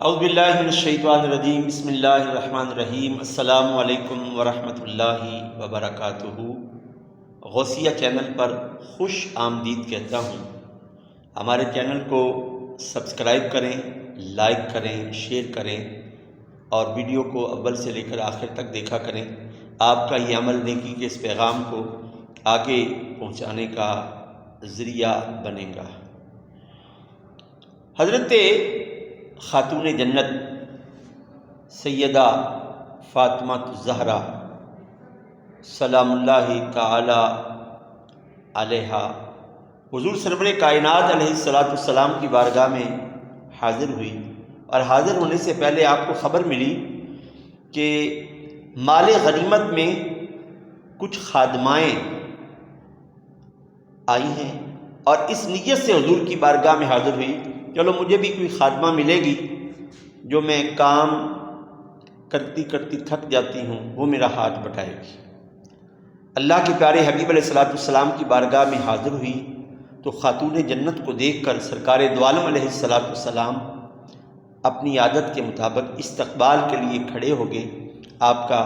اعوذ باللہ من الشیطان الرجیم، بسم اللہ الرحمن الرحیم۔ السلام علیکم ورحمۃ اللہ وبرکاتہ۔ غوثیہ چینل پر خوش آمدید کہتا ہوں۔ ہمارے چینل کو سبسکرائب کریں، لائک کریں، شیئر کریں اور ویڈیو کو اول سے لے کر آخر تک دیکھا کریں۔ آپ کا یہ عمل نیکی کے اس پیغام کو آگے پہنچانے کا ذریعہ بنے گا۔ حضرت خاتون جنت سیدہ فاطمہ الزہرا سلام اللہ تعالی علیہا حضور سرور کائنات علیہ السلام کی بارگاہ میں حاضر ہوئی، اور حاضر ہونے سے پہلے آپ کو خبر ملی کہ مال غنیمت میں کچھ خادمائیں آئی ہیں، اور اس نیت سے حضور کی بارگاہ میں حاضر ہوئی، چلو مجھے بھی کوئی خادمہ ملے گی جو میں کام کرتی کرتی تھک جاتی ہوں، وہ میرا ہاتھ بٹائے گی۔ اللہ کے پیارے حبیب علیہ السلام کی بارگاہ میں حاضر ہوئی تو خاتون جنت کو دیکھ کر سرکار دو عالم علیہ السلام اپنی عادت کے مطابق استقبال کے لیے کھڑے ہو گئے۔ آپ کا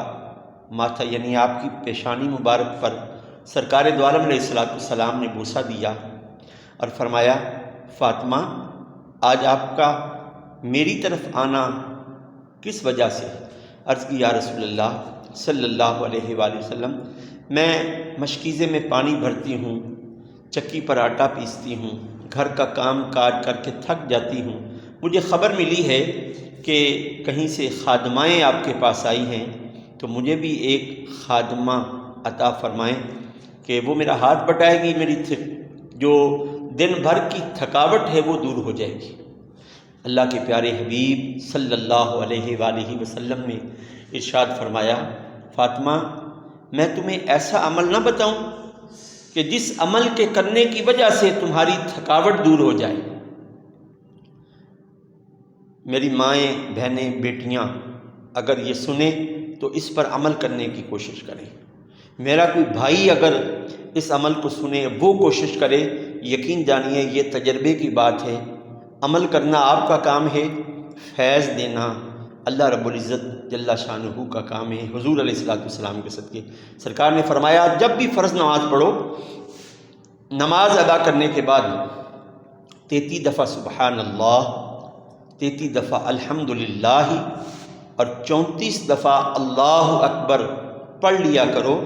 ماتھا یعنی آپ کی پیشانی مبارک پر سرکار دو عالم علیہ السلام نے بوسہ دیا اور فرمایا، فاطمہ آج آپ کا میری طرف آنا کس وجہ سے؟ عرض کی، یا رسول اللہ صلی اللہ علیہ وآلہ وسلم، میں مشکیزے میں پانی بھرتی ہوں، چکی پر آٹا پیستی ہوں، گھر کا کام کاج کر کے تھک جاتی ہوں، مجھے خبر ملی ہے کہ کہیں سے خادمائیں آپ کے پاس آئی ہیں، تو مجھے بھی ایک خادمہ عطا فرمائیں کہ وہ میرا ہاتھ بٹائے گی، میری جو دن بھر کی تھکاوٹ ہے وہ دور ہو جائے گی۔ اللہ کے پیارے حبیب صلی اللہ علیہ وآلہ وسلم نے ارشاد فرمایا، فاطمہ میں تمہیں ایسا عمل نہ بتاؤں کہ جس عمل کے کرنے کی وجہ سے تمہاری تھکاوٹ دور ہو جائے؟ میری مائیں، بہنیں، بیٹیاں اگر یہ سنیں تو اس پر عمل کرنے کی کوشش کریں۔ میرا کوئی بھائی اگر اس عمل کو سنے، وہ کوشش کرے، یقین جانیے یہ تجربے کی بات ہے، عمل کرنا آپ کا کام ہے، فیض دینا اللہ رب العزت جل شانہ کا کام ہے۔ حضور علیہ السلام کے صدقے سرکار نے فرمایا، جب بھی فرض نماز پڑھو، نماز ادا کرنے کے بعد 33 دفعہ سبحان اللہ، 33 دفعہ الحمدللہ اور 34 دفعہ اللہ اکبر پڑھ لیا کرو۔